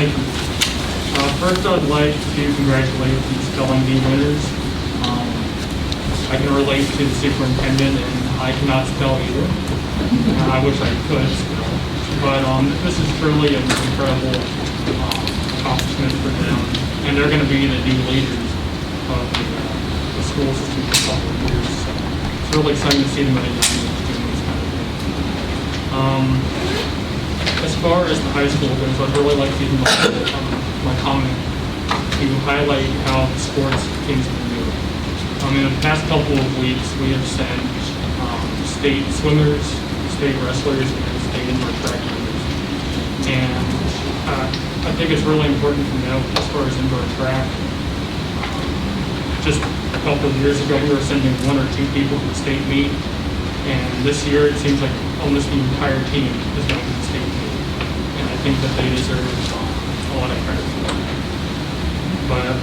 Thank you. First, I'd like to congratulate the spelling bee winners. I can relate to the superintendent, and I cannot spell either. I wish I could spell, but this is truly an incredible accomplishment for them, and they're going to be the new leaders of the school system for a couple of years. So it's really exciting to see them at a young age doing this kind of thing. As far as the high school goes, I'd really like to use my comment to highlight how the sports teams have been doing. In the past couple of weeks, we have sent state swimmers, state wrestlers, and state indoor track runners. And I think it's really important to note as far as indoor track. Just a couple of years ago, we were sending 1 or 2 people to the state meet, and this year it seems like almost the entire team is going to the state meet. And I think that they deserve a lot of credit for that. But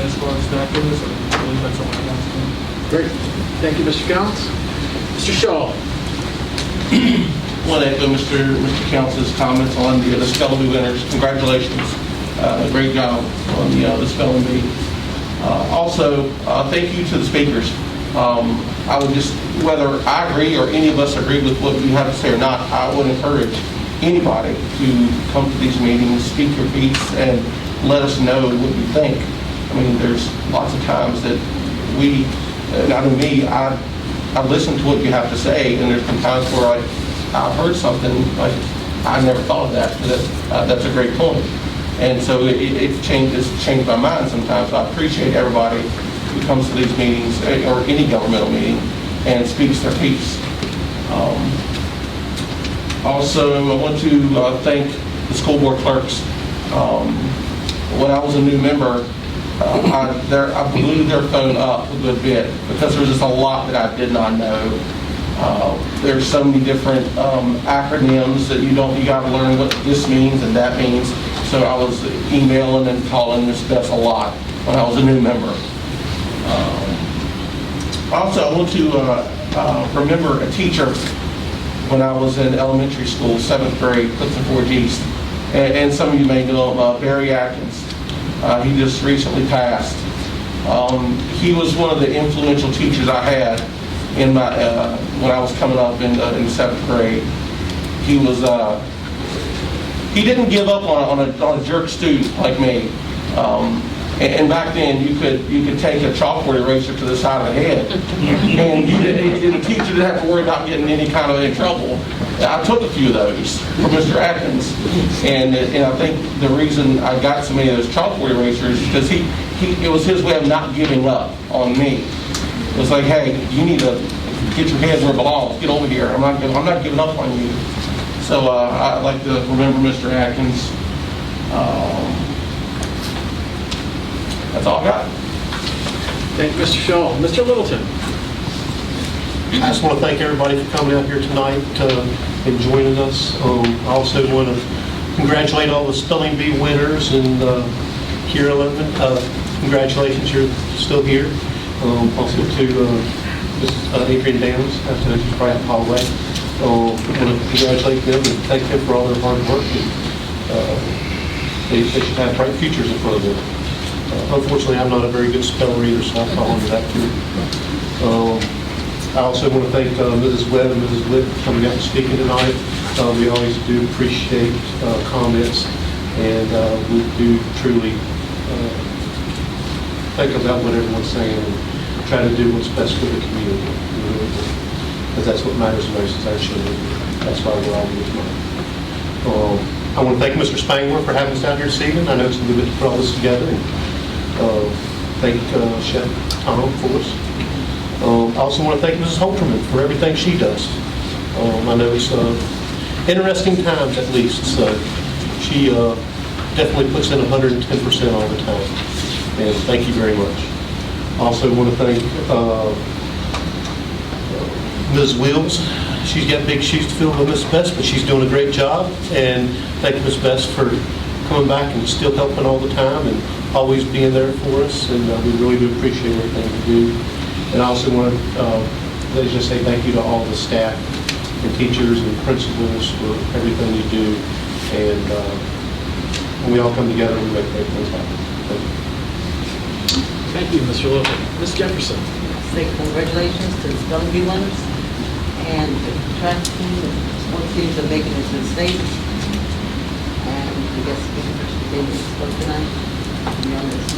as far as that goes, I believe that's all I want to say. Great. Thank you, Mr. Counts. Mr. Shaw. I want to echo Mr. Counts' comments on the spelling bee winners. Congratulations. Great job on the spelling bee. Also, thank you to the speakers. I would just, whether I agree or any of us agree with what you have to say or not, I would encourage anybody to come to these meetings, speak your piece, and let us know what you think. I mean, there's lots of times that we, not only me, I've listened to what you have to say, and there's been times where I've heard something like, I never thought of that. That's a great point. And so it's changed my mind sometimes. So I appreciate everybody who comes to these meetings, or any governmental meeting, and speaks their piece. Also, I want to thank the school board clerks. When I was a new member, I blew their phone up a good bit because there's just a lot that I did not know. There's so many different acronyms that you got to learn what this means and that means. So I was emailing and calling Ms. Bess a lot when I was a new member. Also, I want to remember a teacher when I was in elementary school, 7th grade, Clifton Forge East. And some of you may know him, Barry Atkins. He just recently passed. He was one of the influential teachers I had in my when I was coming up in 7th grade. He didn't give up on a jerk student like me. And back then, you could take a chalkboard eraser to the side of the head, and the teacher didn't have to worry about getting any kind of in trouble. I took a few of those from Mr. Atkins, and I think the reason I got so many of those chalkboard erasers is because it was his way of not giving up on me. It was like, hey, you need to get your head where it belongs. Get over here. I'm not giving up on you. So I'd like to remember Mr. Atkins. That's all I got. Thank you, Mr. Shaw. Mr. Littleton. I just want to thank everybody for coming out here tonight and joining us. I also want to congratulate all the spelling bee winners and here 11. Congratulations, you're still here. Also to Mrs. Adrian Daniels, after she's right out the way. I want to congratulate them and thank them for all their hard work. They should have bright futures in front of them. Unfortunately, I'm not a very good speller either, so I'll fall under that too. I also want to thank Mrs. Webb and Mrs. Witt for coming out and speaking tonight. We always do appreciate comments, and we do truly think about what everyone's saying and try to do what's best for the community. Because that's what matters most is our children. That's why we're all here tonight. I want to thank Mr. Spangler for having us out here this evening. I know it's a little bit to put all this together. Thank Chef Tom for us. I also want to thank Mrs. Holterman for everything she does. I know it's interesting times at least, so she definitely puts in 110% all the time. And thank you very much. I also want to thank Ms. Wills. She's got big shoes to fill with Ms. Best, but she's doing a great job. And thank you, Ms. Best, for coming back and still helping all the time and always being there for us. And we really do appreciate everything you do. And I also want to just say thank you to all the staff and teachers and principals for everything you do. And and we all come together and we make great things happen. Thank you. Thank you, Mr. Logan. Ms. Jefferson. Say congratulations to the spelling bee winners and the track team and sports teams are making it to the state. And I guess the game is supposed tonight. To be honest,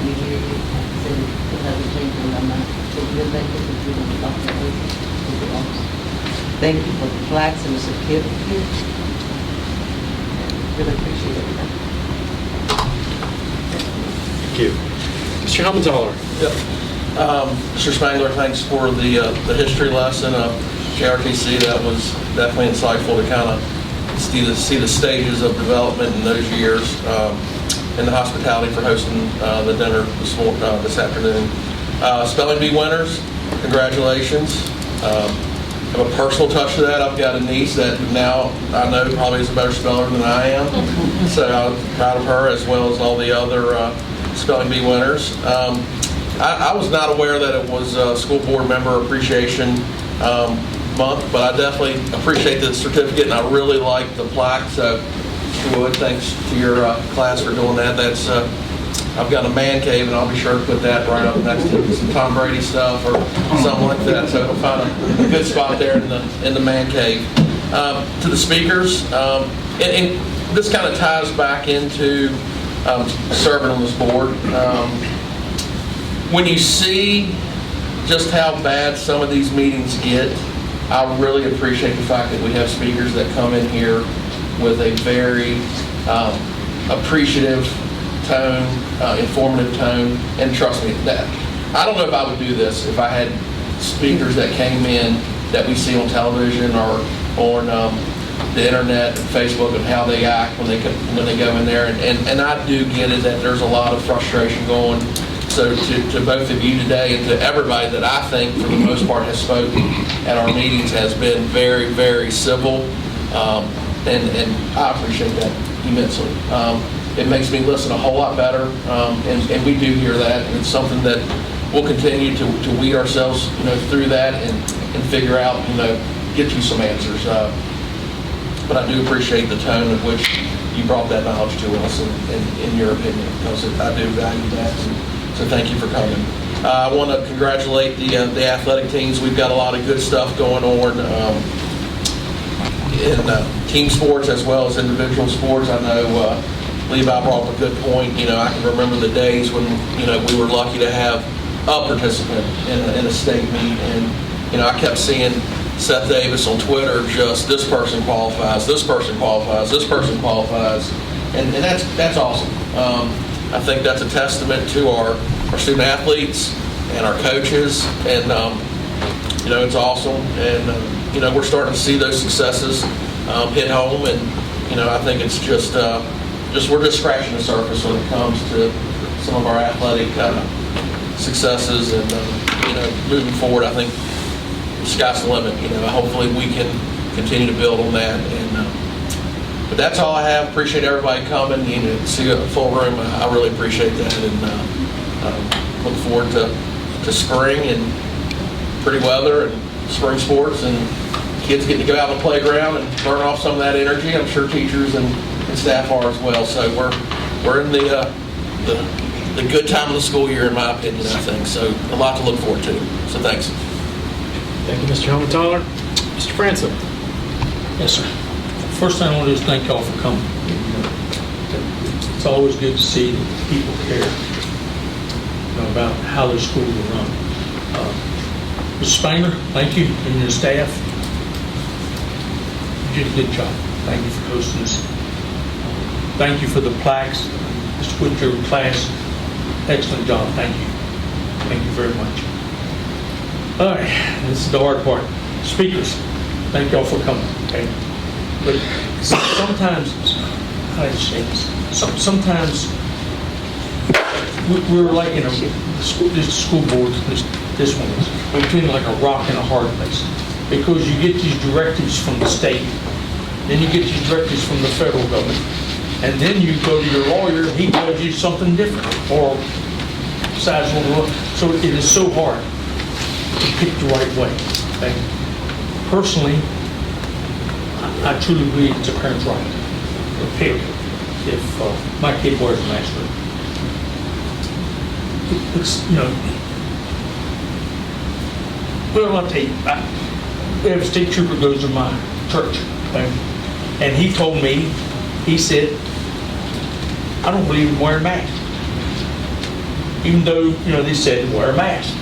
we hear you say it hasn't changed and I'm not taking it back because we don't talk that way. Thank you for the plaques and the certificates. Really appreciate everything. Thank you. Mr. Helmenthaler. Mr. Spangler, thanks for the history lesson of JRTC. That was definitely insightful to kind of see the stages of development in those years, and the hospitality for hosting the dinner this afternoon. Spelling bee winners, congratulations. I have a personal touch to that. I've got a niece that now I know probably is a better speller than I am. So I'm proud of her as well as all the other spelling bee winners. I was not aware that it was School Board Member Appreciation Month, but I definitely appreciate the certificate, and I really like the plaque. So, Mr. Wood, thanks to your class for doing that. That's I've got a man cave, and I'll be sure to put that right up next to some Tom Brady stuff or something like that. So I'll find a good spot there in the man cave. To the speakers, and this kind of ties back into serving on this board. When you see just how bad some of these meetings get, I really appreciate the fact that we have speakers that come in here with a very appreciative tone, informative tone, and trust me, that I don't know if I would do this if I had speakers that came in that we see on television or on the internet and Facebook and how they act when they go in there, and I do get it that there's a lot of frustration going. So to both of you today and to everybody that I think for the most part has spoken at our meetings has been very, very civil, and I appreciate that immensely. It makes me listen a whole lot better, and we do hear that, and it's something that we'll continue to weed ourselves, through that and figure out, get you some answers. But I do appreciate the tone of which you brought that knowledge to us, in your opinion, because I do value that. So thank you for coming. I want to congratulate the athletic teams. We've got a lot of good stuff going on in team sports as well as individual sports. I know Levi brought up a good point. I can remember the days when we were lucky to have a participant in a state meet, and I kept seeing Seth Davis on Twitter, just this person qualifies, this person qualifies, this person qualifies, and that's awesome. I think that's a testament to our student athletes and our coaches, and it's awesome. And we're starting to see those successes hit home, and I think it's just we're just scratching the surface when it comes to some of our athletic successes, and moving forward, I think the sky's the limit. Hopefully we can continue to build on that. But that's all I have. Appreciate everybody coming. See a full room. I really appreciate that, and look forward to spring and pretty weather and spring sports and kids getting to go out on the playground and burn off some of that energy. I'm sure teachers and staff are as well. So we're in the good time of the school year, in my opinion. I think so. A lot to look forward to. So thanks. Thank you, Mr. Helmenthaler. Mr. Franson. Yes, sir. First thing I want to do is thank y'all for coming. It's always good to see that people care about how their schools are run. Mr. Spangler, thank you, and your staff. You did a good job. Thank you for hosting us. Thank you for the plaques. Mr. Whitaker class, excellent job. Thank you. Thank you very much. All right, this is the hard part. Speakers, thank y'all for coming. Okay. But sometimes, how do I say this? Sometimes we're like in this school board, this one is between like a rock and a hard place, because you get these directives from the state, then you get these directives from the federal government, and then you go to your lawyer, he tells you something different, or decides one wrong. So it is so hard to pick the right way. Okay? Personally, I truly believe it's a parent's right to pick if my kid wears a mask. It's, well, I'll tell you, we have a state trooper goes to my church, and he told me, he said, I don't believe in wearing masks. Even though, they said wear a mask.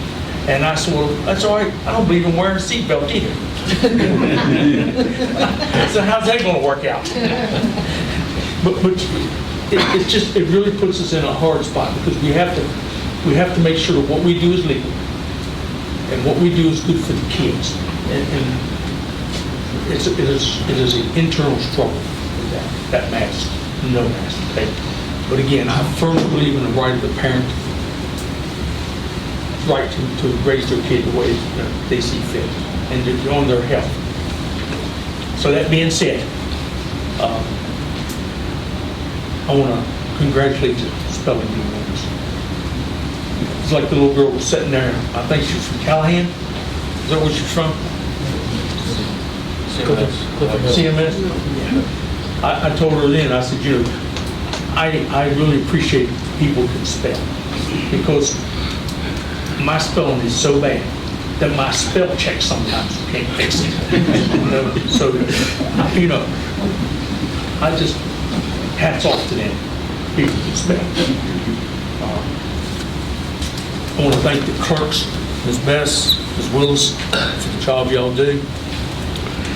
And I said, well, that's all right, I don't believe in wearing a seatbelt either. So how's that gonna work out? But it's just, it really puts us in a hard spot, because we have to make sure that what we do is legal, and what we do is good for the kids. And it is an internal struggle with that mask, no mask, okay? But again, I firmly believe in the right of the parent, right to raise their kid the way they see fit, and to on their health. So that being said, I want to congratulate the spelling bee winners. It's like the little girl was sitting there. I think she was from Callahan. Is that where she's from? CMS. Yeah. I told her then. I said, I really appreciate people who can spell, because my spelling is so bad that my spell check sometimes can't fix it. So, I just, hats off to them, people who can spell. I want to thank the clerks, Ms. Bess, Ms. Willis, for the job y'all do.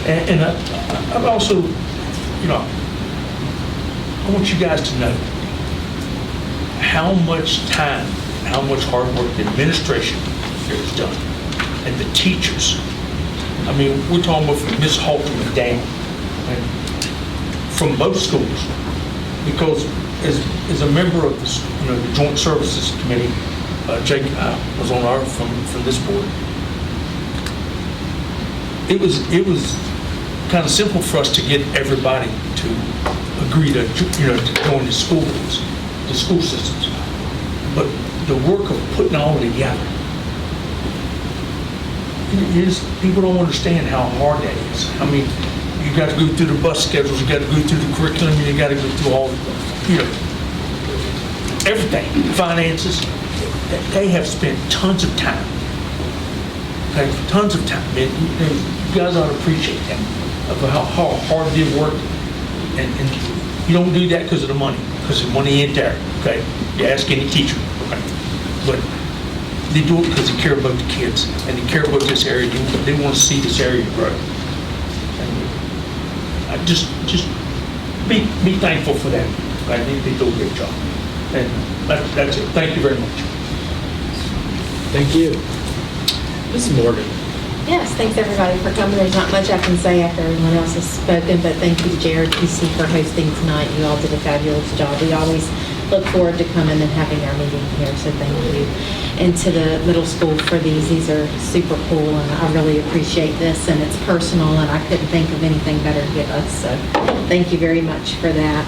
And I've also, I want you guys to know how much time, how much hard work the administration here has done, and the teachers. I mean, we're talking about from Ms. Halton and down, from both schools, because as a member of the Joint Services Committee, Jake was on our from this board. It was kind of simple for us to get everybody to agree to join the school boards, the school systems. But the work of putting it all together, people don't understand how hard that is. I mean, you got to go through the bus schedules, you got to go through the curriculum, you got to go through all, everything, finances. They have spent tons of time. Okay, tons of time. And you guys ought to appreciate that, of how hard they work. And you don't do that because of the money, because the money ain't there. Okay, you ask any teacher. Okay, but they do it because they care about the kids and they care about this area. They want to see this area grow. And I just be thankful for that. I think they do a great job. And that's it. Thank you very much. Thank you. Mrs. Morgan. Yes, thanks everybody for coming. There's not much I can say after everyone else has spoken, but thank you to Jared PC for hosting tonight. You all did a fabulous job. We always look forward to coming and having our meeting here, so thank you. And to the middle school for these are super cool, and I really appreciate this, and it's personal, and I couldn't think of anything better to give us, so thank you very much for that.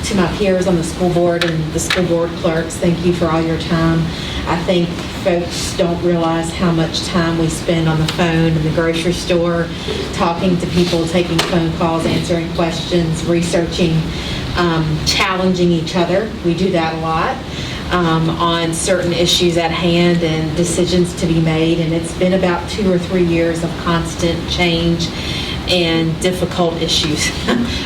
To my peers on the school board and the school board clerks, thank you for all your time. I think folks don't realize how much time we spend on the phone in the grocery store, talking to people, taking phone calls, answering questions, researching, challenging each other. We do that a lot on certain issues at hand and decisions to be made. And it's been about 2 or 3 years of constant change and difficult issues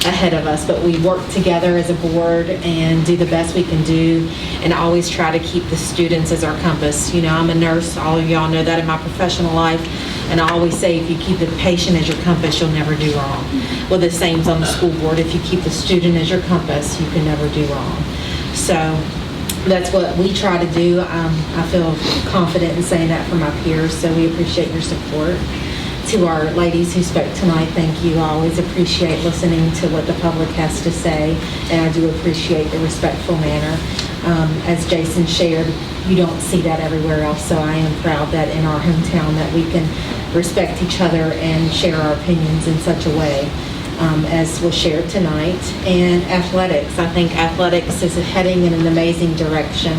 ahead of us, but we work together as a board and do the best we can do, and always try to keep the students as our compass. I'm a nurse, all of y'all know that in my professional life, and I always say if you keep the patient as your compass, you'll never do wrong. Well, the same's on the school board. If you keep the student as your compass, you can never do wrong. So that's what we try to do. I feel confident in saying that for my peers, so we appreciate your support. To our ladies who spoke tonight, thank you. I always appreciate listening to what the public has to say, and I do appreciate the respectful manner. As Jason shared, you don't see that everywhere else, so I am proud that in our hometown that we can respect each other and share our opinions in such a way as was shared tonight. And athletics, I think athletics is heading in an amazing direction,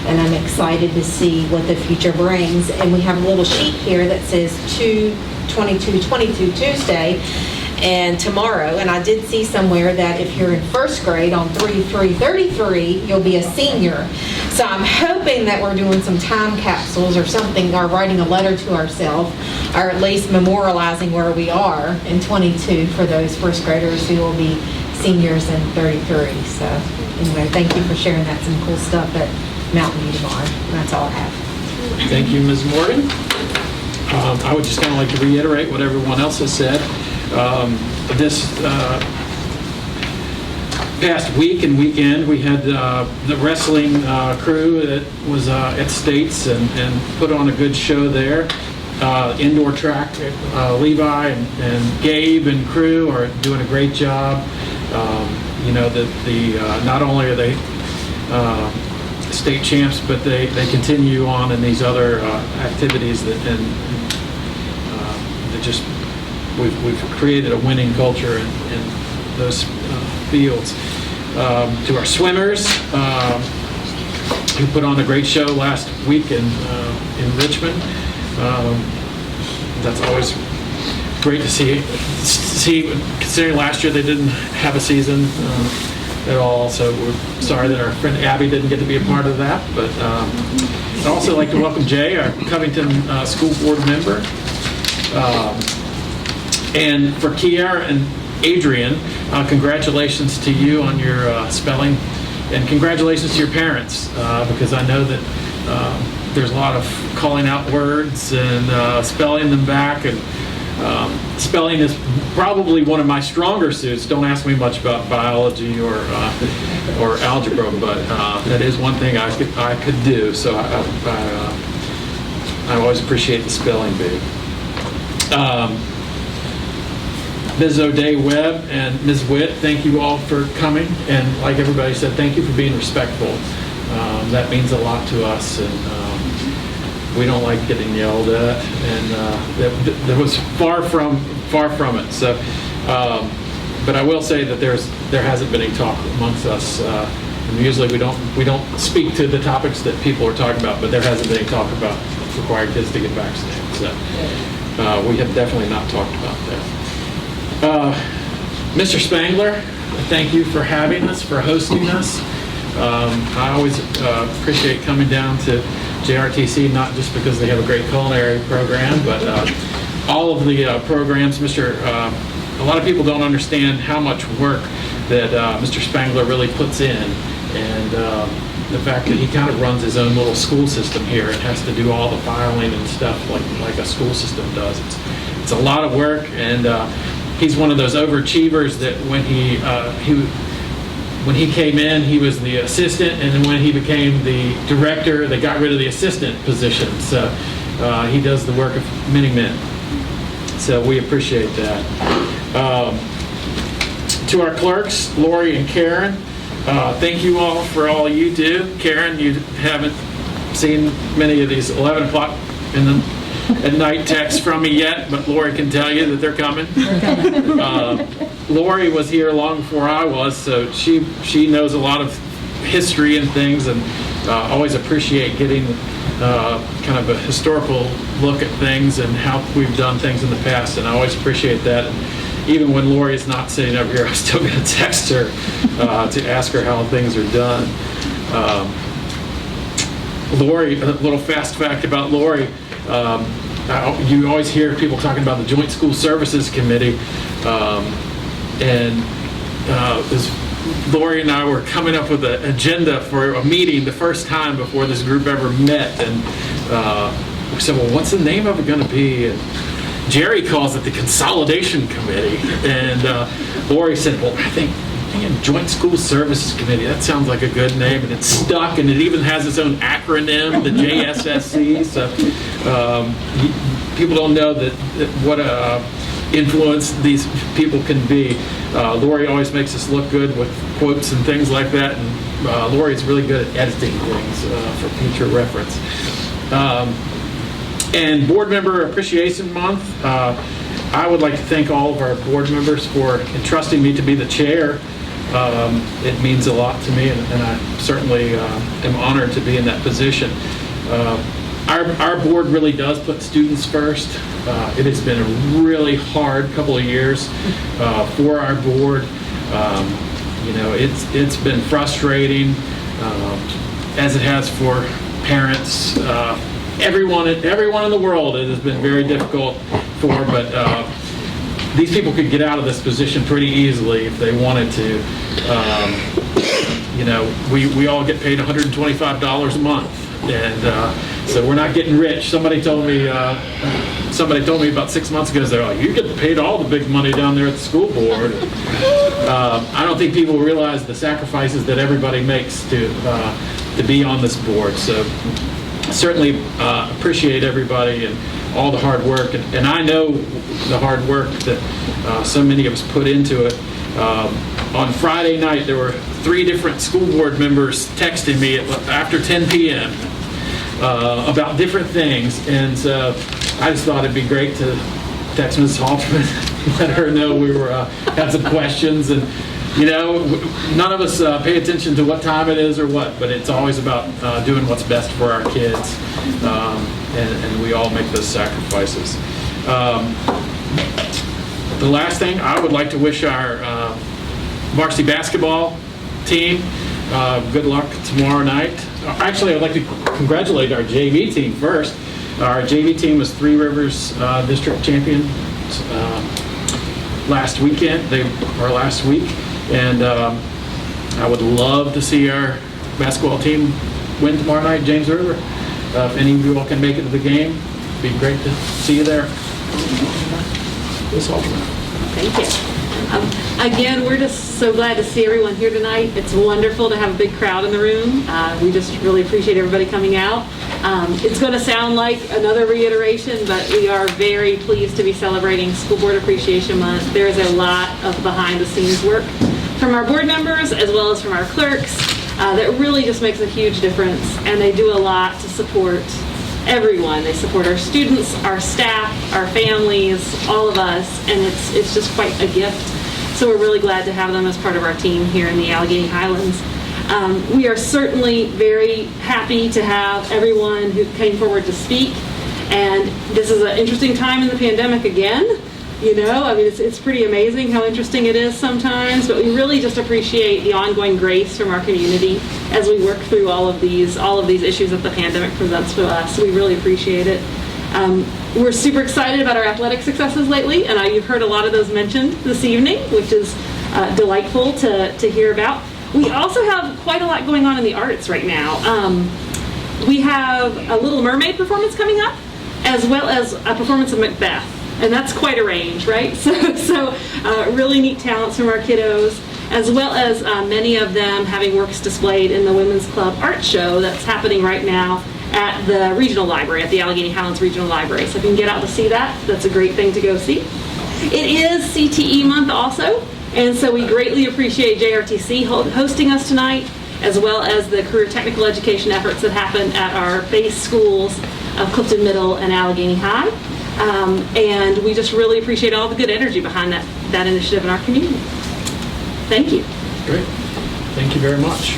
and I'm excited to see what the future brings. And we have a little sheet here that says 22-22 Tuesday, and tomorrow. And I did see somewhere that if you're in first grade on 3/3/33, you'll be a senior. So I'm hoping that we're doing some time capsules or something, or writing a letter to ourselves, or at least memorializing where we are in 22 for those first graders who will be seniors in 33. So anyway, thank you for sharing that, some cool stuff at Mountain View tomorrow. That's all I have. Thank you, Ms. Morgan. I would just kind of like to reiterate what everyone else has said. This past week and weekend, we had the wrestling crew that was at States and put on a good show there. Indoor track, Levi and Gabe and crew are doing a great job. Not only are they state champs, but they continue on in these other activities that just we've created a winning culture in those fields. To our swimmers, who put on a great show last week in Richmond. That's always great to see, considering last year they didn't have a season at all, so we're sorry that our friend Abby didn't get to be a part of that. But I'd also like to welcome Jay, our Covington School Board member. And for Kiara and Adrian, congratulations to you on your spelling, and congratulations to your parents, because I know that there's a lot of calling out words and spelling them back, and spelling is probably one of my stronger suits. Don't ask me much about biology or algebra, but that is one thing I could do. So I always appreciate the spelling bee. Ms. O'Day Webb and Ms. Witt, thank you all for coming, and like everybody said, thank you for being respectful. That means a lot to us, and we don't like getting yelled at, and that was far from it. So, but I will say that there hasn't been any talk amongst us. And usually we don't speak to the topics that people are talking about, but there hasn't been any talk about requiring kids to get vaccinated. So we have definitely not talked about that. Mr. Spangler, thank you for having us, for hosting us. I always appreciate coming down to JRTC, not just because they have a great culinary program, but all of the programs. A lot of people don't understand how much work that Mr. Spangler really puts in, and the fact that he kind of runs his own little school system here and has to do all the filing and stuff like a school system does. It's a lot of work, and he's one of those overachievers that when he came in, he was the assistant, and then when he became the director, they got rid of the assistant position. So he does the work of many men. So we appreciate that. To our clerks, Lori and Karen, thank you all for all you do. Karen, you haven't seen many of these 11 o'clock at night texts from me yet, but Lori can tell you that they're coming. Lori was here long before I was, so she knows a lot of history and things, and always appreciate getting kind of a historical look at things and how we've done things in the past, and I always appreciate that. And even when Lori is not sitting over here, I'm still going to text her to ask her how things are done. Lori, a little fast fact about Lori. You always hear people talking about the Joint School Services Committee, Lori and I were coming up with an agenda for a meeting the first time before this group ever met, and we said, well, what's the name of it going to be? And Jerry calls it the Consolidation Committee, and Lori said, well, I think Joint School Services Committee, that sounds like a good name, and it's stuck, and it even has its own acronym, the JSSC. So people don't know that what influence these people can be. Lori always makes us look good with quotes and things like that, and Lori's really good at editing things for future reference. And Board Member Appreciation Month, I would like to thank all of our board members for entrusting me to be the chair. It means a lot to me, and I certainly am honored to be in that position. our board really does put students first. It has been a really hard couple of years for our board. It's been frustrating, as it has for parents. Everyone in the world it has been very difficult for, but these people could get out of this position pretty easily if they wanted to. We all get paid $125 a month, and so we're not getting rich. Somebody told me about 6 months ago, they're like, you get paid all the big money down there at the school board. I don't think people realize the sacrifices that everybody makes to be on this board. So certainly appreciate everybody and all the hard work, and I know the hard work that so many of us put into it. On Friday night, there were 3 different school board members texting me after 10 p.m. About different things, and so I just thought it'd be great to text Mrs. Halterman, let her know we had some questions, and none of us pay attention to what time it is or what, but it's always about doing what's best for our kids, and we all make those sacrifices. The last thing, I would like to wish our varsity basketball team good luck tomorrow night. Actually, I'd like to congratulate our JV team first. Our JV team was Three Rivers district champions last weekend. Last week. And I would love to see our basketball team win tomorrow night, James River. If any of you all can make it to the game, it'd be great to see you there. Ms. Halterman. Thank you. Again, we're just so glad to see everyone here tonight. It's wonderful to have a big crowd in the room. We just really appreciate everybody coming out. It's going to sound like another reiteration, but we are very pleased to be celebrating School Board Appreciation Month. There is a lot of behind-the-scenes work from our board members as well as from our clerks that really just makes a huge difference, and they do a lot to support everyone. They support our students, our staff, our families, all of us, and it's just quite a gift. So we're really glad to have them as part of our team here in the Alleghany Highlands. We are certainly very happy to have everyone who came forward to speak, and this is an interesting time in the pandemic again. It's pretty amazing how interesting it is sometimes, but we really just appreciate the ongoing grace from our community as we work through all of these issues that the pandemic presents to us. We really appreciate it. We're super excited about our athletic successes lately, and you've heard a lot of those mentioned this evening, which is delightful to hear about. We also have quite a lot going on in the arts right now. We have a Little Mermaid performance coming up, as well as a performance of Macbeth. And that's quite a range, right? So really neat talents from our kiddos, as well as many of them having works displayed in the Women's Club Art Show that's happening right now at the regional library, at the Alleghany Highlands Regional Library. So if you can get out to see that, that's a great thing to go see. It is CTE month also, and so we greatly appreciate JRTC hosting us tonight, as well as the career technical education efforts that happen at our base schools of Clifton Middle and Alleghany High. And we just really appreciate all the good energy behind that initiative in our community. Thank you. Great. Thank you very much.